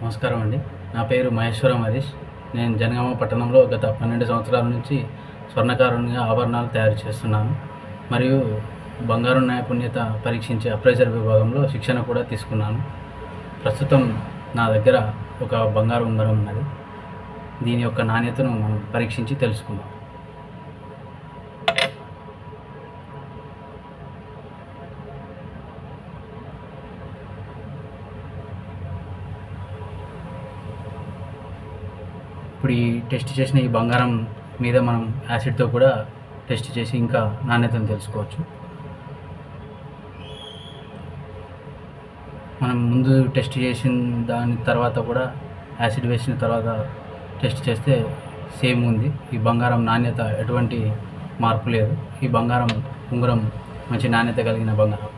నమస్కారం అండి. నా పేరు మహేశ్వరం హరీష్. నేను జనగామ పట్టణంలో గత 12 సంవత్సరాల నుంచి స్వర్ణకారునిగా ఆభరణాలు తయారు చేస్తున్నాను. మరియు బంగారు నైపుణ్యత పరీక్షించే అప్రైజర్ విభాగంలో శిక్షణ కూడా తీసుకున్నాను. ప్రస్తుతం నా దగ్గర ఒక బంగారు ఉంగరం ఉన్నది. దీని యొక్క నాణ్యతను మనం పరీక్షించి తెలుసుకుందాం. ఇప్పుడు ఈ టెస్ట్ చేసిన ఈ బంగారం మీద మనం యాసిడ్తో కూడా టెస్ట్ చేసి ఇంకా నాణ్యతను తెలుసుకోవచ్చు. మనం ముందు టెస్ట్ చేసిన దాని తర్వాత కూడా యాసిడ్ వేసిన తర్వాత టెస్ట్ చేస్తే సేమ్ ఉంది. ఈ బంగారం నాణ్యత ఎటువంటి మార్పు లేదు. ఈ బంగారం ఉంగరం మంచి నాణ్యత కలిగిన బంగారం.